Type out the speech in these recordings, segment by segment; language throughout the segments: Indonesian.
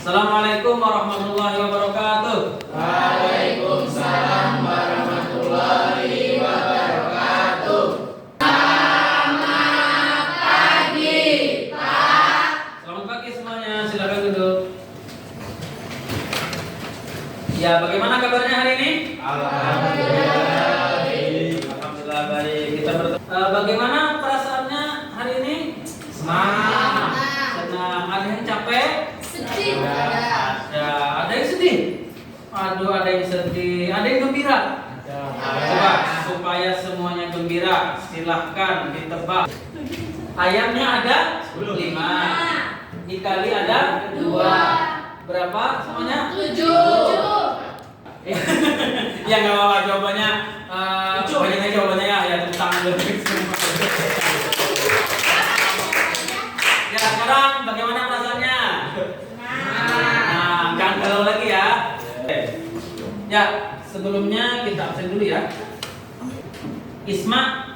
Assalamualaikum warahmatullahi wabarakatuh. Waalaikumsalam warahmatullahi wabarakatuh. Selamat pagi, Pak. Selamat pagi semuanya, silakan duduk. Ya, bagaimana kabarnya hari ini? Alhamdulillah. Alhamdulillah baik. Kita bertemu. Bagaimana perasaannya hari ini? Semangat. Senang. Ada yang capek? Sedih. Ada yang sedih? Aduh, ada yang sedih. Ada yang gembira? Coba supaya semuanya gembira, silahkan ditebak. Ayamnya ada 5, dikali ada 2. Berapa semuanya? 7. Ya nggak apa-apa jawabannya. Banyak aja jawabannya ya tepuk tangan dulu. Ya sekarang bagaimana perasaannya? Nah, jangan galau lagi ya. Ya, sebelumnya kita absen dulu ya. Isma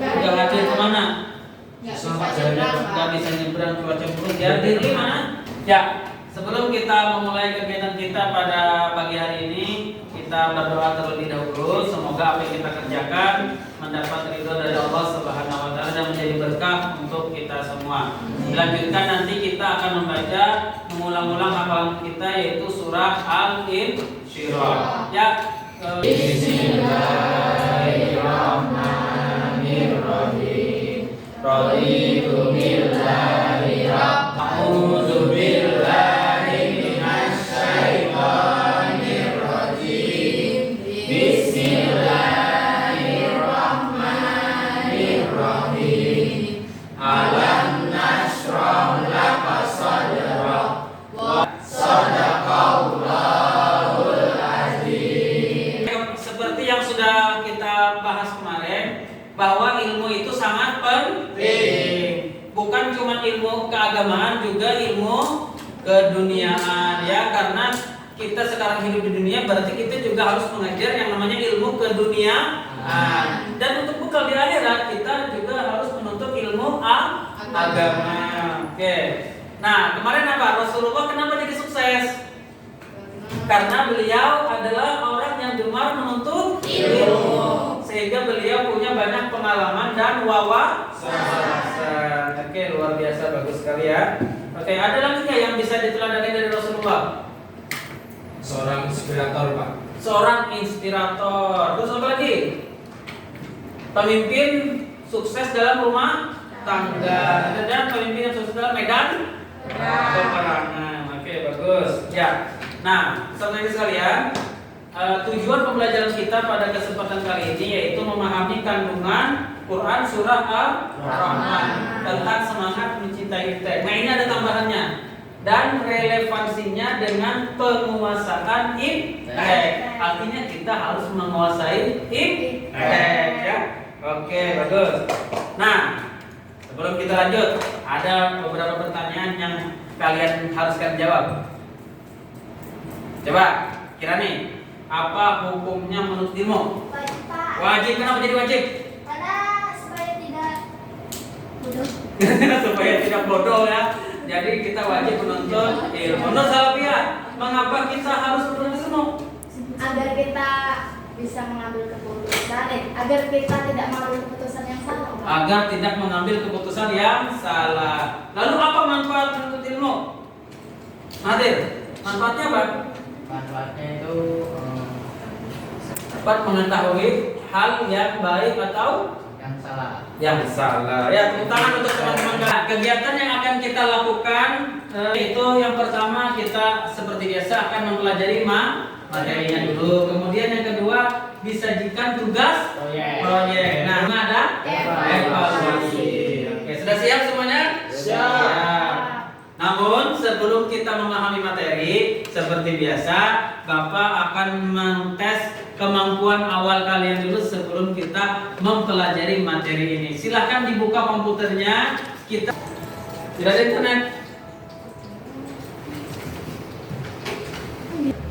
udah hadir kemana? Nggak bisa nyebrang cuaca buruk. Ya, diri mana? Ya, sebelum kita memulai kegiatan kita pada pagi hari ini, kita berdoa terlebih dahulu. Semoga apa yang kita kerjakan mendapat ridho dari Allah Subhanahu wa taala dan menjadi berkah untuk kita semua. Dilanjutkan nanti kita akan membaca mengulang-ulang hafalan kita yaitu surah Al-Insyirah. Ya. Bismillahirrahmanirrahim. Raditu billahi rabb. A'udzu billahi minasyaitonir rajim. Bismillahirrahmanirrahim. Alam nashrah laka sadrak wa sadaqallahul azim. Seperti yang sudah kita bahas kemarin, bahwa ilmu itu sangat penting. Bukan cuma ilmu keagamaan, juga ilmu keduniaan ya, karena kita sekarang hidup di dunia berarti kita juga harus mengajar yang namanya ilmu keduniaan. Dan untuk bekal di akhirat kita juga harus menuntut ilmu agama. Oke. Nah, kemarin apa? Rasulullah kenapa jadi sukses? Karena beliau adalah orang yang gemar menuntut ilmu, sehingga beliau punya banyak pengalaman dan wawasan. Oke, luar biasa, bagus sekali ya. Oke, ada lagi nggak yang bisa diteladani dari Rasulullah? Seorang inspirator, Pak. Seorang inspirator. Terus apa lagi? Pemimpin sukses dalam rumah tangga dan pemimpin yang sukses dalam medan peperangan. Oke, bagus. Ya. Nah, saudara sekalian, tujuan pembelajaran kita pada kesempatan kali ini yaitu memahami kandungan Quran surah Al-Rahman tentang semangat mencintai teks. Nah, ini ada tambahannya dan relevansinya dengan penguasaan iptek. Artinya kita harus menguasai iptek ya. Oke, bagus. Nah, sebelum kita lanjut, ada beberapa pertanyaan yang kalian haruskan jawab. Coba, kira nih, apa hukumnya menuntut ilmu? Wajib, Pak. Wajib, kenapa jadi wajib? Karena supaya tidak bodoh. Supaya tidak bodoh ya. Jadi kita wajib menuntut ilmu. Menurut Salafiyah, mengapa kita harus menuntut ilmu? Agar kita bisa mengambil keputusan, agar kita tidak mengambil keputusan yang salah, Pak. Agar tidak mengambil keputusan yang salah. Lalu apa manfaat menuntut ilmu? Nadir, manfaatnya apa? Manfaatnya itu Dapat mengetahui hal yang baik atau yang salah. yang salah. Ya, tepuk tangan untuk teman-teman. Kegiatan yang akan kita lakukan itu yang pertama kita seperti biasa akan mempelajari materinya dulu. Kemudian yang kedua disajikan tugas proyek. Nah, ada evaluasi. Oke, sudah siap semuanya? Siap. Namun sebelum kita memahami materi, seperti biasa, Bapak akan mentes kemampuan awal kalian dulu sebelum kita mempelajari materi ini. Silahkan dibuka komputernya. Kita tidak ada internet.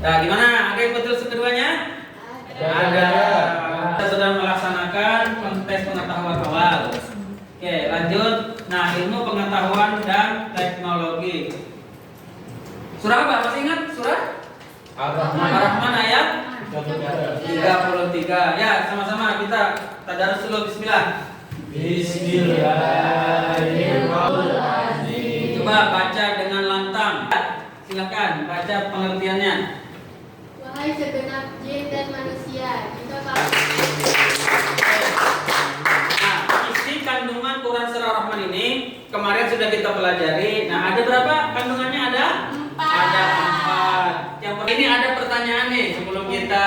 Nah, gimana? Ada yang betul keduanya? Ada. Kita sedang melaksanakan tes pengetahuan awal. Oke, lanjut. Nah, ilmu pengetahuan dan teknologi. Surah apa? Masih ingat surah? Ar-Rahman. Ar-Rahman ayat 33. 33. Ya, sama-sama kita tadarus dulu. Bismillah. Bismillahirrahmanirrahim. Coba baca dengan lantang. Silakan baca pengertiannya. Wahai segenap jin dan manusia, jika kamu Nah, isi kandungan Quran Surah Ar-Rahman ini kemarin sudah kita pelajari. Nah, ada berapa kandungannya? Ada 4. Ada 4. Yang ini ada pertanyaan nih sebelum kita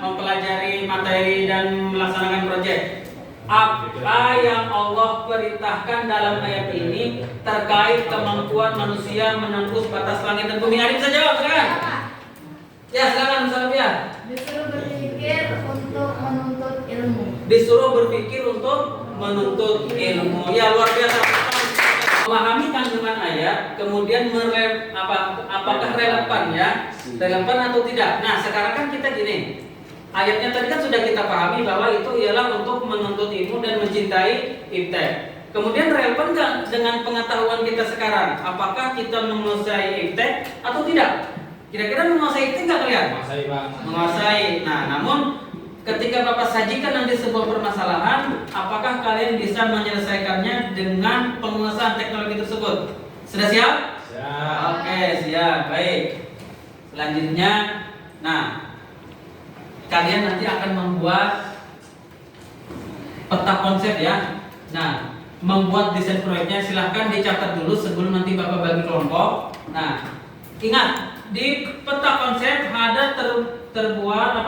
mempelajari materi dan melaksanakan proyek. Apa yang Allah perintahkan dalam ayat ini terkait kemampuan manusia menembus batas langit dan bumi? Arif bisa jawab, silakan. Ya, silakan Salvia. Disuruh berpikir untuk menuntut ilmu. Disuruh berpikir untuk menuntut ilmu. Ya, luar biasa. Memahami kandungan ayat, kemudian apakah relevan ya? Relevan atau tidak? Nah, sekarang kan kita gini. Ayatnya tadi kan sudah kita pahami bahwa itu ialah untuk menuntut ilmu dan mencintai iptek. Kemudian relevan nggak dengan pengetahuan kita sekarang? Apakah kita menguasai iptek atau tidak? Kira-kira menguasai iptek nggak kalian? Menguasai, Pak. Menguasai. Nah, namun ketika Bapak sajikan nanti sebuah permasalahan, apakah kalian bisa menyelesaikannya dengan penguasaan teknologi tersebut? Sudah siap? Siap. Oke, siap. Baik. Selanjutnya, nah, kalian nanti akan membuat peta konsep ya. Nah, membuat desain proyeknya silahkan dicatat dulu sebelum nanti Bapak bagi kelompok. Nah, ingat di peta konsep ada terbuat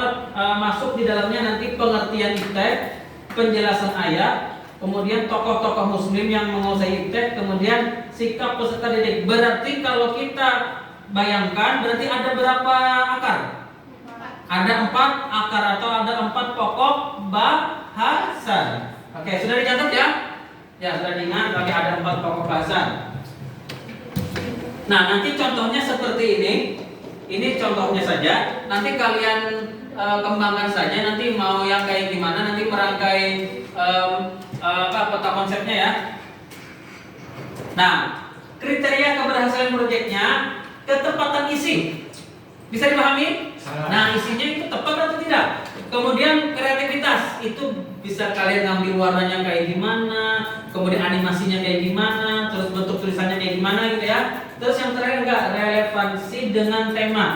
masuk di dalamnya nanti pengertian iptek, penjelasan ayat, kemudian tokoh-tokoh muslim yang menguasai iptek, kemudian sikap peserta didik. Berarti kalau kita bayangkan berarti ada berapa akar? Ada 4 akar atau ada 4 pokok bahasa. Oke, sudah dicatat ya? Ya, sudah diingat bagi ada 4 pokok bahasa. Nah, nanti contohnya seperti ini. Ini contohnya saja. Nanti kalian kembangkan saja. Nanti mau yang kayak gimana? Nanti merangkai peta konsepnya ya. Nah, kriteria keberhasilan proyeknya ketepatan isi. Bisa dipahami? Nah, isinya itu tepat atau tidak? Kemudian kreativitas itu bisa kalian ngambil warnanya kayak gimana, kemudian animasinya kayak gimana, terus bentuk tulisannya kayak gimana gitu ya. Terus yang terakhir enggak relevansi dengan tema.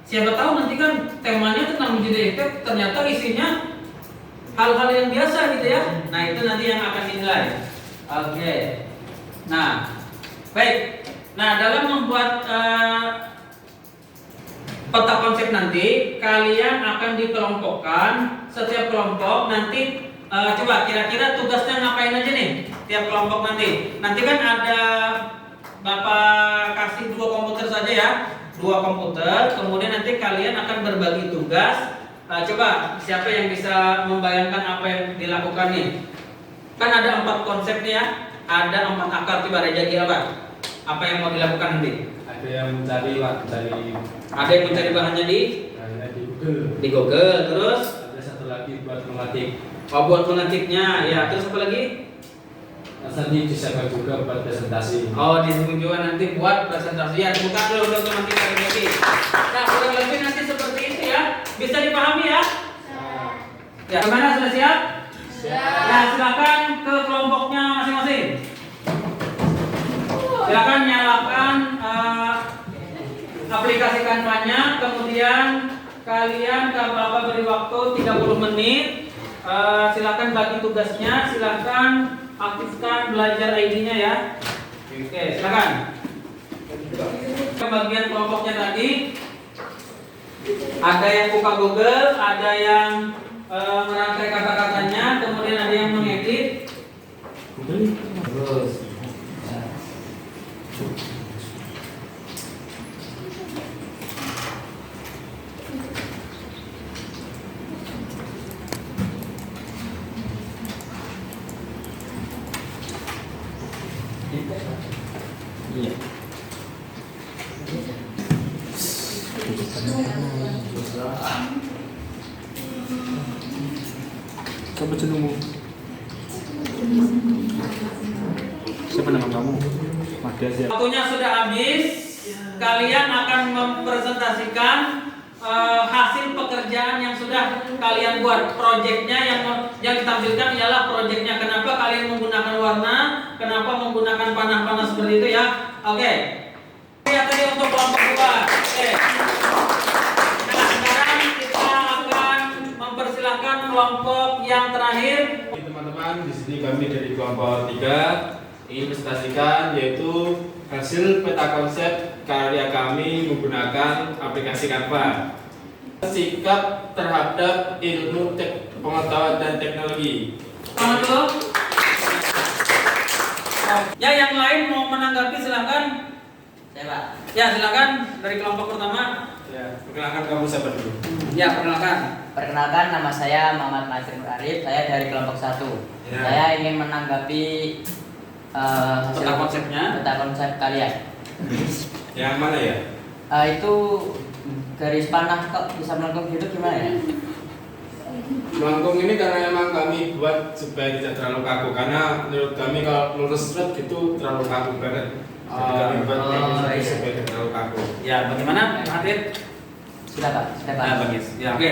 Siapa tahu nanti kan temanya tentang budaya itu ternyata isinya hal-hal yang biasa gitu ya. Nah, itu nanti yang akan dinilai. Oke. Nah, baik. Nah, dalam membuat peta konsep nanti kalian akan dikelompokkan. Setiap kelompok nanti coba kira-kira tugasnya ngapain aja nih tiap kelompok nanti. Nanti kan ada Bapak kasih 2 komputer saja ya, 2 komputer. Kemudian nanti kalian akan berbagi tugas. Coba siapa yang bisa membayangkan apa yang dilakukan nih? Kan ada 4 konsep nih ya, ada 4 akar. Coba Rejagi apa? Apa yang mau dilakukan nanti? Ada yang mencari, Pak, Ada yang mencari bahannya di Google. Di Google. Terus Ada satu lagi buat mengetik. oh, buat mengetiknya ya. Terus apa lagi? Nanti disiapkan juga buat presentasi. Oh, disebut juga nanti buat presentasi. Ya, buka dulu untuk nanti lagi. Nah, kurang lebih nanti seperti itu ya. Bisa dipahami ya? Ya, gimana, sudah siap? Siap. Nah, silakan ke kelompoknya masing-masing. Silakan nyalakan aplikasi Canva-nya, kemudian kalian kalau Bapak beri waktu 30 menit. Silakan bagi tugasnya, silakan aktifkan belajar ID-nya ya. Oke, silakan. Bagian kelompoknya tadi ada yang buka Google, ada yang merangkai kata-katanya, kemudian ada yang mengedit. Terus iya. Coba cenderung. Siapa nama kamu? Madia siapa? Waktunya sudah habis. kalian akan mempresentasikan hasil pekerjaan yang sudah kalian buat. Proyeknya yang ditampilkan ialah proyeknya. Kenapa kalian menggunakan warna? Kenapa menggunakan panah-panah seperti itu ya? Oke. Ya tadi untuk kelompok 2. Oke. Nah, sekarang kita akan mempersilahkan kelompok yang terakhir. Teman-teman, di sini kami dari kelompok 3 ingin presentasikan yaitu hasil peta konsep karya kami menggunakan aplikasi Canva. Sikap terhadap ilmu pengetahuan dan teknologi. Mana dulu? Ya, yang lain mau menanggapi silakan. Saya Pak. Ya, silakan dari kelompok pertama. Ya, perkenalkan kamu siapa dulu? Ya, perkenalkan. Perkenalkan, nama saya Muhammad Nasir Nur Arif. Saya dari kelompok 1. Ya. Saya ingin menanggapi hasil Peta konsepnya. peta konsep kalian. Yang mana ya? Itu garis panah kok bisa melengkung gitu gimana ya? Melengkung ini karena memang kami buat supaya tidak terlalu kaku, karena menurut kami kalau lurus straight gitu terlalu kaku banget. Jadi kami buat iya. supaya tidak terlalu kaku. Ya, bagaimana, Pak Hadir? Sudah Pak, sudah Pak. Ya, bagus. Ya, oke.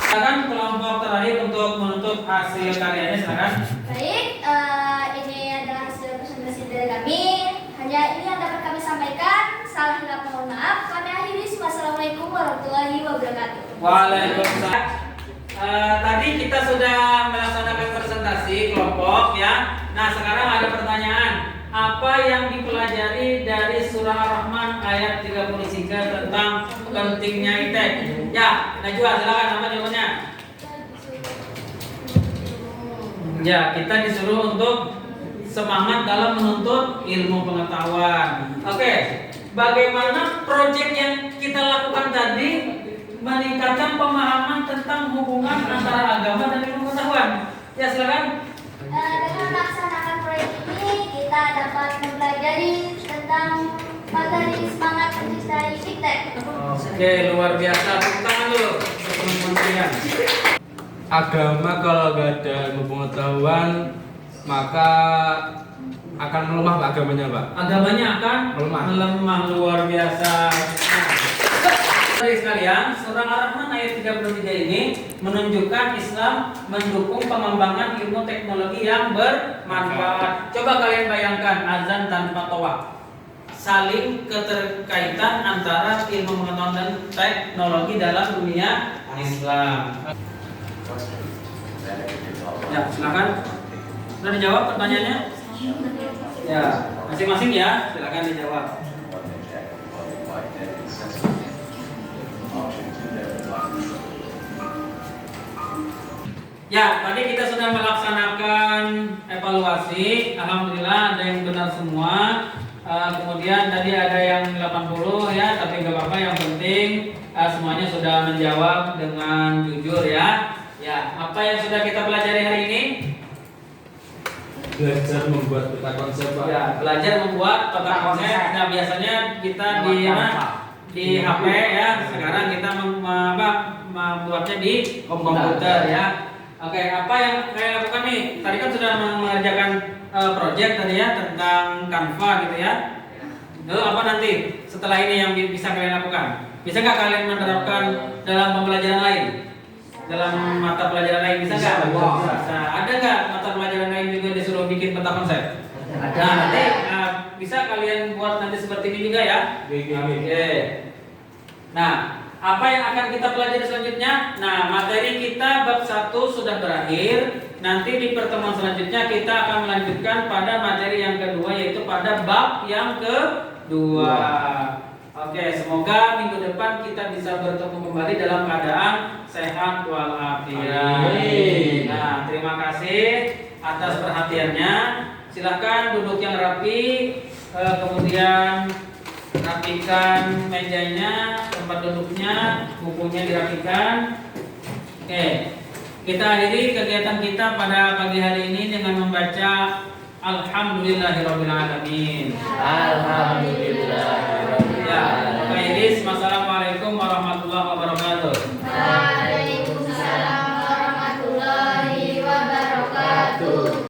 Silakan kelompok terakhir untuk menutup hasil karyanya, silakan. Baik, ini adalah hasil presentasi dari kami. Hanya ini yang dapat kami sampaikan. Salah hilap mohon maaf. Kami akhiri. Wassalamualaikum warahmatullahi wabarakatuh. Waalaikumsalam. Tadi kita sudah melaksanakan presentasi kelompok ya. Nah, sekarang ada pertanyaan. Apa yang dipelajari dari surah Ar-Rahman ayat 33 tentang pentingnya ITEK? Ya, Najwa silakan, apa jawabannya? Ya, kita disuruh untuk semangat dalam menuntut ilmu pengetahuan. Oke, bagaimana proyek yang kita lakukan tadi meningkatkan pemahaman tentang hubungan antara agama dan ilmu pengetahuan? Ya, silakan. Dengan melaksanakan proyek ini, kita dapat mempelajari tentang materi semangat mencintai ITEK. Oke, luar biasa. Tepuk tangan dulu untuk teman-teman sekalian. Agama kalau gak ada ilmu pengetahuan maka akan melemah Pak, agamanya Pak. Agamanya akan melemah luar biasa. Dari sekalian, surah Ar-Rahman ayat 33 ini menunjukkan Islam mendukung pengembangan ilmu teknologi yang bermanfaat. Coba kalian bayangkan azan tanpa tawaf. Saling keterkaitan antara ilmu pengetahuan dan teknologi dalam dunia Islam. Ya, silakan. Sudah dijawab pertanyaannya? Ya, masing-masing ya, silakan dijawab. Ya, tadi kita sudah melaksanakan evaluasi. Alhamdulillah ada yang benar semua. Kemudian tadi ada yang 80 ya, tapi gak apa-apa, yang penting semuanya sudah menjawab dengan jujur ya. Ya, apa yang sudah kita pelajari hari ini? Belajar membuat peta konsep Pak. Ya, belajar membuat peta konsep. Nah, biasanya kita di HP ya. Sekarang kita membuatnya di komputer ya. Oke, apa yang kalian lakukan nih? Tadi kan sudah mengerjakan project tadi ya tentang Canva gitu ya. Lalu apa nanti setelah ini yang bisa kalian lakukan? Bisa nggak kalian menerapkan dalam pembelajaran lain? Dalam mata pelajaran lain bisa nggak? Bisa. Ada nggak mata pelajaran lain juga disuruh bikin peta konsep? Ada. Nah, nanti bisa kalian buat nanti seperti ini juga ya. Oke. Nah, apa yang akan kita pelajari selanjutnya? Nah, materi kita bab 1 sudah berakhir. Nanti di pertemuan selanjutnya kita akan melanjutkan pada materi yang kedua, yaitu pada bab yang kedua. Oke, semoga minggu depan kita bisa bertemu kembali dalam keadaan sehat walafiat. Nah, terima kasih atas perhatiannya. Silahkan duduk yang rapi, kemudian rapikan mejanya, tempat duduknya, bukunya dirapikan. Oke, kita akhiri kegiatan kita pada pagi hari ini dengan membaca Alhamdulillahirabbil alamin. Alhamdulillah. Ya, Pak Iris, wassalamualaikum warahmatullahi wabarakatuh. Waalaikumsalam warahmatullahi wabarakatuh.